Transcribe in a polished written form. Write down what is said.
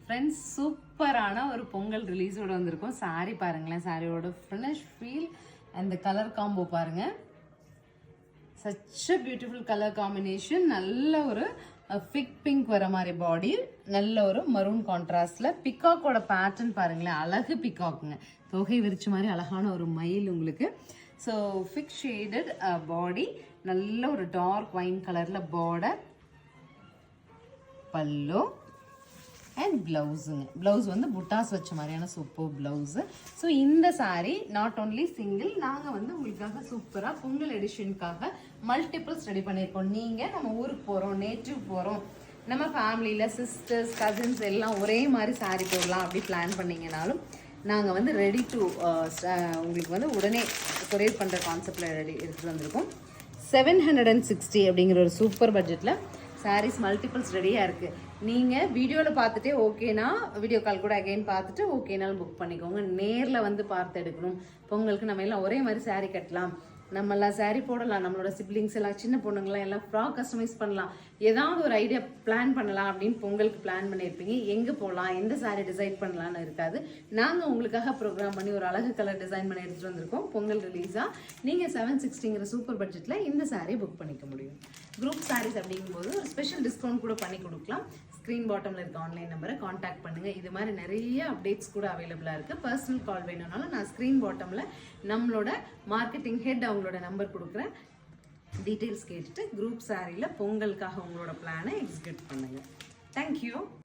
Friends சூப்பரான ஒரு பொங்கல் ரிலீஸோட வந்திருக்கோம். சாரி பாருங்களேன், சாரியோட finish feel and colour combo பாருங்க. Such a beautiful colour combination. நல்ல ஒரு ஃபிக் பிங்க் வர மாதிரி பாடி, நல்ல ஒரு மரூன் கான்ட்ராஸ்ட்ல. பிகாக்கோட பேட்டர்ன் பாருங்களேன், அழகு பிகாக்குங்க. தொகை விரிச்ச மாதிரி அழகான ஒரு மயில் உங்களுக்கு. ஸோ ஃபிக் ஷேடட் பாடி, நல்ல ஒரு டார்க் வைன் கலர்ல பார்டர், பல்லோ அண்ட் பிளவுஸுங்க. பிளவுஸ் வந்து புட்டாஸ் வச்ச மாதிரியான சூப்பர் பிளவுஸு. ஸோ இந்த சாரீ நாட் ஓன்லி சிங்கிள், நாங்கள் வந்து உங்களுக்காக சூப்பராக பொங்கல் எடிஷனுக்காக மல்டிபிள்ஸ் ரெடி பண்ணியிருக்கோம். நீங்கள் நம்ம ஊருக்கு போகிறோம், நேட்டிவ் போகிறோம், நம்ம ஃபேமிலியில் சிஸ்டர்ஸ் கசின்ஸ் எல்லாம் ஒரே மாதிரி சாரீ போடலாம் அப்படி பிளான் பண்ணிங்கனாலும் நாங்கள் வந்து ரெடி டு உங்களுக்கு வந்து உடனே கொரியர் பண்ணுற கான்செப்டில் எடுத்துகிட்டு வந்திருக்கோம். 760 அப்படிங்கிற ஒரு சூப்பர் பட்ஜெட்டில் சாரீஸ் மல்டிபிள்ஸ் ரெடியாக இருக்குது. நீங்கள் வீடியோவில் பார்த்துட்டே ஓகேனா வீடியோ கால் கூட அகைன் பார்த்துட்டு ஓகேனாலும் புக் பண்ணிக்கோங்க. நேரில் வந்து பார்த்து எடுக்கணும். பொங்கலுக்கு நம்ம எல்லாம் ஒரே மாதிரி சாரீ கட்டலாம், நம்மளாம் சாரீ போடலாம், நம்மளோட சிப்ளிங்ஸ் எல்லாம் சின்ன பொண்ணுங்களாம் எல்லாம் ஃப்ராக் கஸ்டமைஸ் பண்ணலாம், ஏதாவது ஒரு ஐடியா பிளான் பண்ணலாம் அப்படின்னு பொங்கலுக்கு பிளான் பண்ணியிருப்பீங்க. எங்கே போகலாம், எந்த சாரீ டிசைட் பண்ணலான்னு இருக்காது. நாங்கள் உங்களுக்காக ப்ரோக்ராம் பண்ணி ஒரு அழகு கலர் டிசைன் பண்ணி எடுத்துகிட்டு வந்திருக்கோம். பொங்கல் ரிலீஸாக நீங்கள் 760ங்கிற சூப்பர் பட்ஜெட்டில் இந்த சாரீ புக் பண்ணிக்க முடியும். குரூப் சாரீஸ் அப்படிங்கும்போது ஒரு ஸ்பெஷல் டிஸ்கவுண்ட் கூட பண்ணி கொடுக்கலாம். ஸ்க்ரீன் பாட்டமில் இருக்க ஆன்லைன் நம்பரை காண்டாக்ட் பண்ணுங்கள். இது மாதிரி நிறைய அப்டேட்ஸ் கூட அவைலபிளாக இருக்குது. பர்சனல் கால் வேணும்னாலும் நான் ஸ்க்ரீன் பாட்டமில் நம்மளோட மார்க்கெட்டிங் ஹெட் அவங்களோட நம்பர் கொடுக்குறேன். டீட்டெயில்ஸ் கேட்டுட்டு குரூப் சாரியில் பொங்கலுக்காக உங்களோட பிளானை எக்ஸிக்யூட் பண்ணுங்கள். தேங்க்யூ.